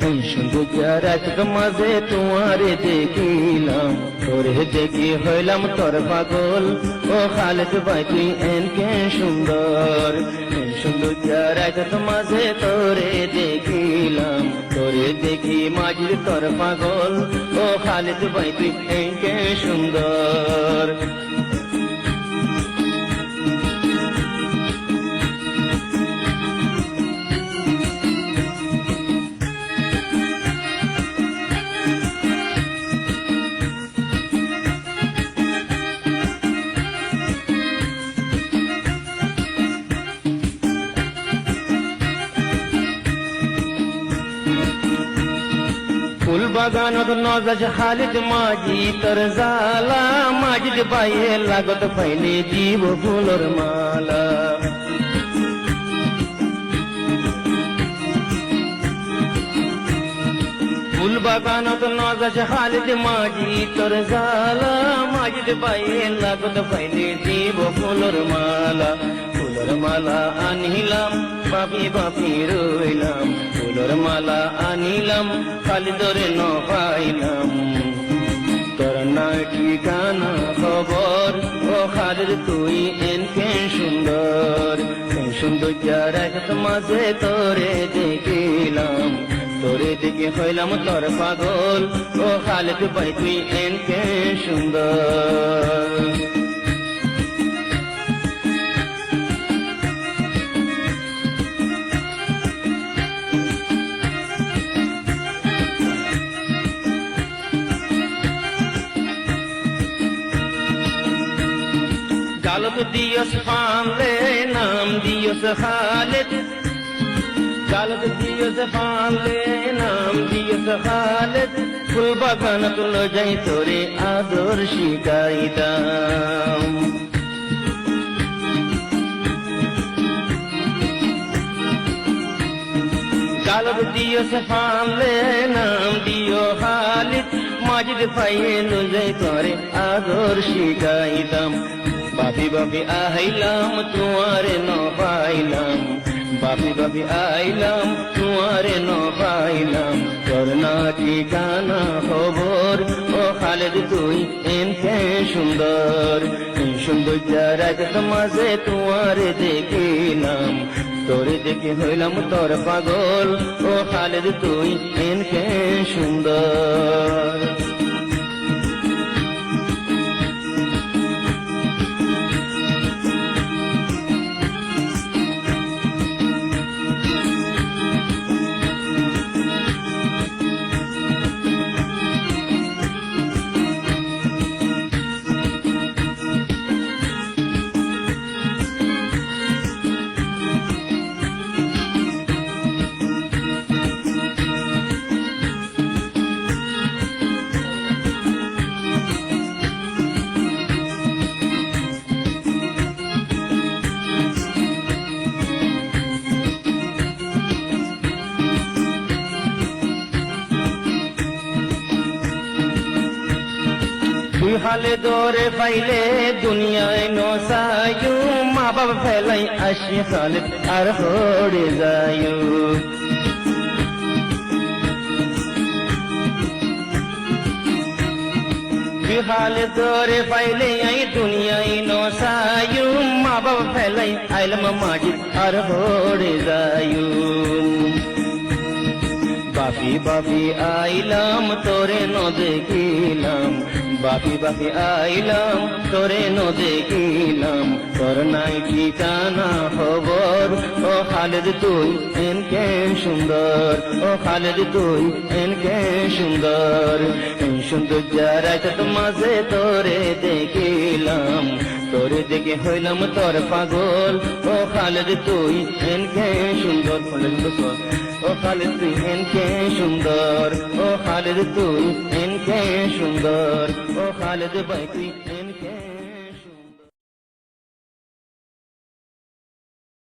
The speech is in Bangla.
সুন্দর রাত মাঝে তোমারে দেখিলাম, তোরে দেখি হইলাম তোর পাগল। ও খালেদ ভাই তুই এনকে সুন্দর, সুন্দর রাত মাঝে তোরে দেখিলাম, তোরে দেখি মাঝির তোর পাগল। ও খালেদ ভাই তুই এনকে সুন্দর। ফুল বাগানত নজাজ খালিদ মাঝি তোর জালা, মাঝিদ বাইয়ে লাগত পাইলে জীব ফুলর মালা। ফুল বাগানত নজাজ খালিদ মাঝি তোর জালা, মাঝিদ বাইয়ে লাগত পাইলে জীব ফুলর মালা। ফুলর মালা আনিলাম বাপি বাপি রইলাম, ফুলর মালা আনিলাম খালিদরে ন পাইলাম। তোর নাই ঠিকানা খবর, ও খালিদ তুই এনকে সুন্দর, সুন্দর রাত মাঝে তোরে দেখিলাম, তোরে দেখে হইলাম তোর পাগল। ও খালিদ ভাই তুই এনকে সুন্দর। গালত দিয়স ফানলে নাম দিয়স খালেদ, গালত দিয়স ফানলে নাম দিয়স খালেদ। ফুল বাগান তুলো যাই তোরে আদর শিখাইতাম, গালত দিয়স ফানলে নাম দিও খালিদ। মাঝিদ পাইয়ে লো যাই তোরে আদর শিখাইতাম, বাপি বাপি আইলাম তোমারে ন পাইলাম, বাপি বাপি আইলাম তোমারে ন পাইলাম। তোর না ঠিকানা খবর, ও খালেদ তুই এনকে সুন্দর, সুন্দর রাত মাঝে তোমারে দেখিলাম, তোরে দেখে হইলাম তোর পাগল। ও খালেদ তুই এনকে সুন্দর। তুই হালে দৌড়ে পাইলে দুনিয়ায় নসায়ু, মা বাবা ফেলাই আসি খালেদ আর হড়ে যায়ু। তুই হালে দৌড়ে পাইলে আই দুনিয়ায় নসায়ু, মা বাবা ফেলাই আইলাম মাঝি আর হড়ে যায়ু। বাপি বাপি আইলাম তোরে ন দেখিলাম, বাপি বাপি আইলাম তোরে ন দেখিলাম। তোর নাই ঠিকানা খবর, ও খালেদ তুই এনকে সুন্দর, ও খালেদ তুই এনকে সুন্দর। সুন্দর রাত মাঝে তোরে দেখিলাম, তোরে দেখে হইলাম তোর পাগল। ও খালেদ তুই এনকে সুন্দর, ও খালেদ তুই এনকে সুন্দর, ও খালেদ তুই এনকে সুন্দর, ও খালেদ ভাই তুই এনকে